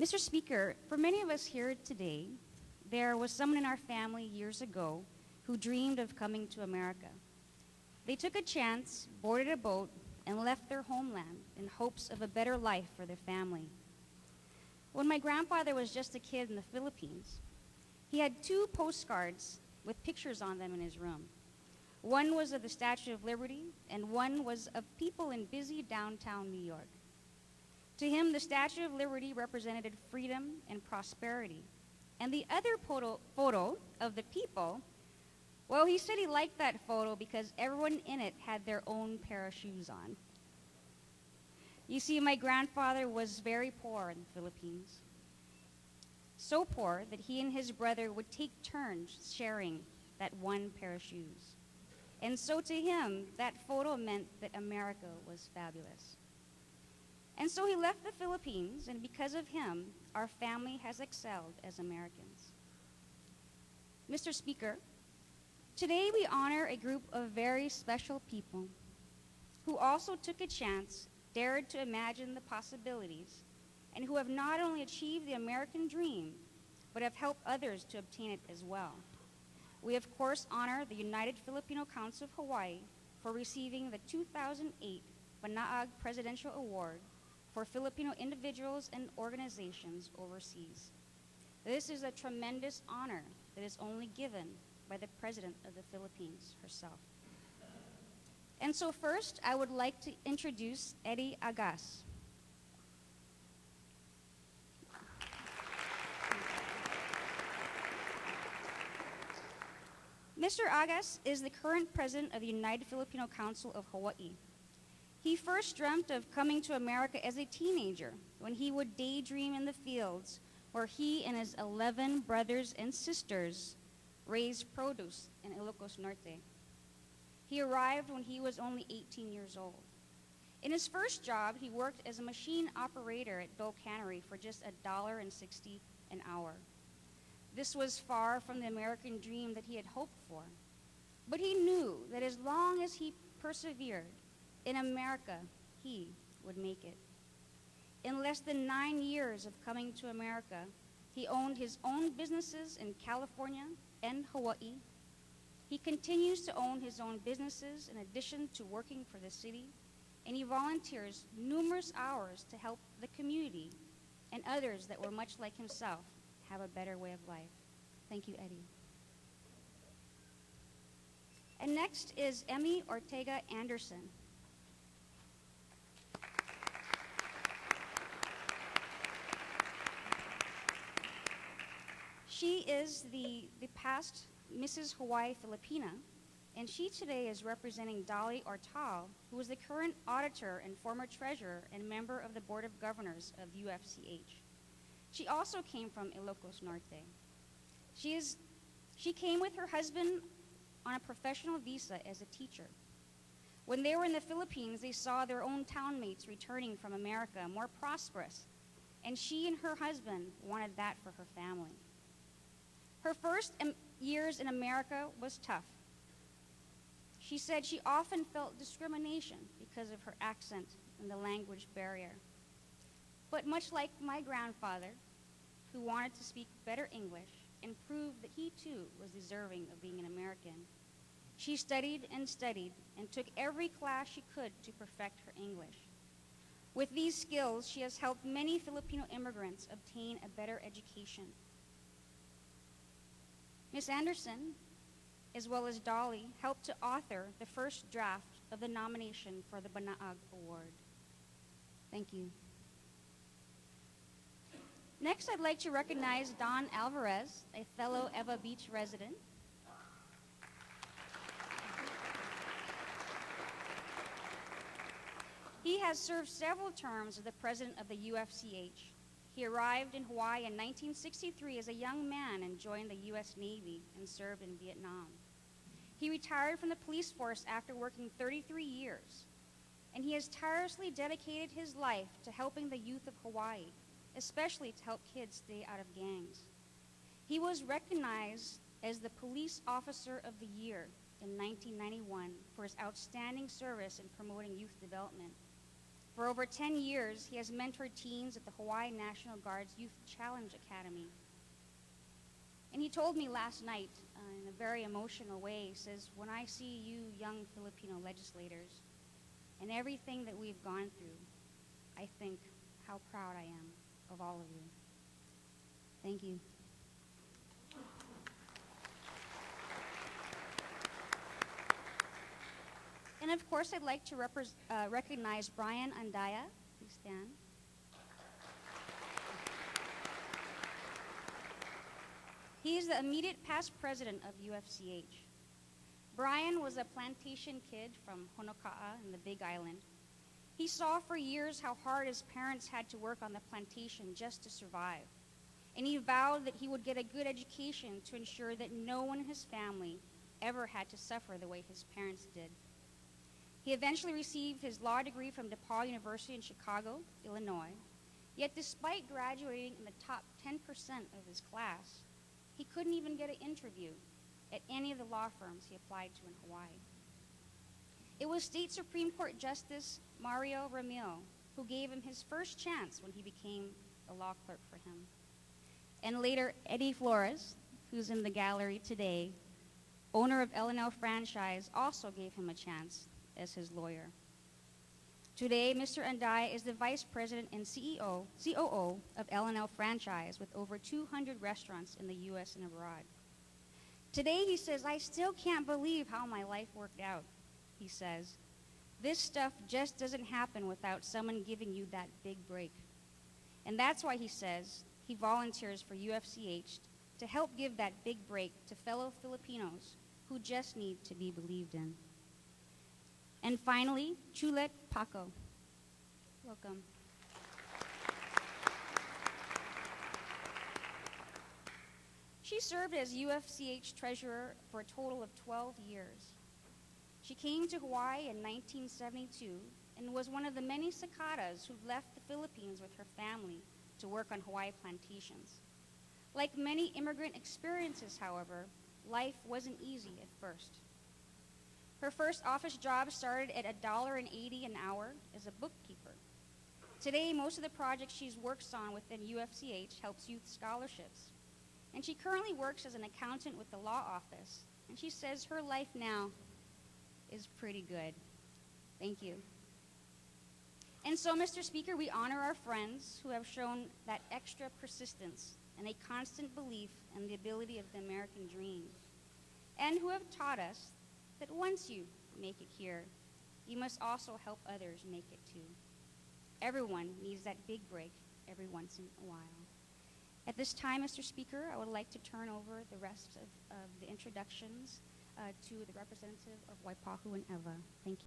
Mr. Speaker, for many of us here today, there was someone in our family years ago who dreamed of coming to America. They took a chance, boarded a boat, and left their homeland in hopes of a better life for their family. When my grandfather was just a kid in the Philippines, he had 2 postcards with pictures on them in his room. One was of the Statue of Liberty, and one was of people in busy downtown New York. To him, the Statue of Liberty represented freedom and prosperity. And the other photo of the people, well, he said he liked that photo because everyone in it had their own pair of shoes on. You see, my grandfather was very poor in the Philippines. So poor that he and his brother would take turns sharing that one pair of shoes. And so to him, that photo meant that America was fabulous. And so he left the Philippines, and because of him, our family has excelled as Americans. Mr. Speaker, today we honor a group of very special people who also took a chance, dared to imagine the possibilities, and who have not only achieved the American dream, but have helped others to obtain it as well. We, of course, honor the United Filipino Council of Hawaii for receiving the 2008 Banaag Presidential Award for Filipino individuals and organizations overseas. This is a tremendous honor that is only given by the President of the Philippines herself. And so first, I would like to introduce Eddie Agas. Mr. Agas is the current president of the United Filipino Council of Hawaii. He first dreamt of coming to America as a teenager when he would daydream in the fields where he and his 11 brothers and sisters raised produce in Ilocos Norte. He arrived when he was only 18 years old. In his first job, he worked as a machine operator at Dole Cannery for just $1.60 an hour. This was far from the American dream that he had hoped for. But he knew that as long as he persevered in America, he would make it. In less than 9 years of coming to America, he owned his own businesses in California and Hawaii. He continues to own his own businesses in addition to working for the city, and he volunteers numerous hours to help the community and others that were much like himself have a better way of life. Thank you, Eddie. And next is Emmy Ortega Anderson. She is the past Mrs. Hawaii Filipina, and she today is representing Dolly Ortal, who is the current auditor and former treasurer and member of the Board of Governors of UFCH. She also came from Ilocos Norte. She came with her husband on a professional visa as a teacher. When they were in the Philippines, they saw their own townmates returning from America more prosperous, and she and her husband wanted that for her family. Her first years in America was tough. She said she often felt discrimination because of her accent and the language barrier. But much like my grandfather, who wanted to speak better English and prove that he too was deserving of being an American, she studied and took every class she could to perfect her English. With these skills, she has helped many Filipino immigrants obtain a better education. Ms. Anderson, as well as Dolly, helped to author the first draft of the nomination for the Banaag Award. Thank you. Next, I'd like to recognize Don Alvarez, a fellow Eva Beach resident. He has served several terms as the president of the UFCH. He arrived in Hawaii in 1963 as a young man and joined the U.S. Navy and served in Vietnam. He retired from the police force after working 33 years, and he has tirelessly dedicated his life to helping the youth of Hawaii, especially to help kids stay out of gangs. He was recognized as the Police Officer of the Year in 1991 for his outstanding service in promoting youth development. For over 10 years, he has mentored teens at the Hawaii National Guard's Youth Challenge Academy. And he told me last night, in a very emotional way, he says, when I see you young Filipino legislators and everything that we've gone through, I think how proud I am of all of you. Thank you. And of course, I'd like to recognize Brian Andaya. Please stand. He is the immediate past president of UFCH. Brian was a plantation kid from Honoka'a in the Big Island. He saw for years how hard his parents had to work on the plantation just to survive. And he vowed that he would get a good education to ensure that no one in his family ever had to suffer the way his parents did. He eventually received his law degree from DePaul University in Chicago, Illinois. Yet despite graduating in the top 10% of his class, he couldn't even get an interview at any of the law firms he applied to in Hawaii. It was State Supreme Court Justice Mario Ramil who gave him his first chance when he became a law clerk for him. And later, Eddie Flores, who's in the gallery today, owner of L&L Franchise, also gave him a chance as his lawyer. Today, Mr. Andai is the Vice President and COO of L&L Franchise with over 200 restaurants in the U.S. and abroad. Today, he says, I still can't believe how my life worked out, he says. This stuff just doesn't happen without someone giving you that big break. And that's why he says he volunteers for UFCH to help give that big break to fellow Filipinos who just need to be believed in. And finally, Chulet Paco. Welcome. She served as UFCH treasurer for a total of 12 years. She came to Hawaii in 1972 and was one of the many cicadas who left the Philippines with her family to work on Hawaii plantations. Like many immigrant experiences, however, life wasn't easy at first. Her first office job started at $1.80 an hour as a bookkeeper. Today, most of the projects she works on within UFCH helps youth scholarships. And she currently works as an accountant with the law office. And she says her life now is pretty good. Thank you. And so, Mr. Speaker, we honor our friends who have shown that extra persistence and a constant belief in the ability of the American dream, and who have taught us that once you make it here, you must also help others make it too. Everyone needs that big break every once in a while. At this time, Mr. Speaker, I would like to turn over the rest of the introductions to the representative of Waipahu and Eva. Thank you.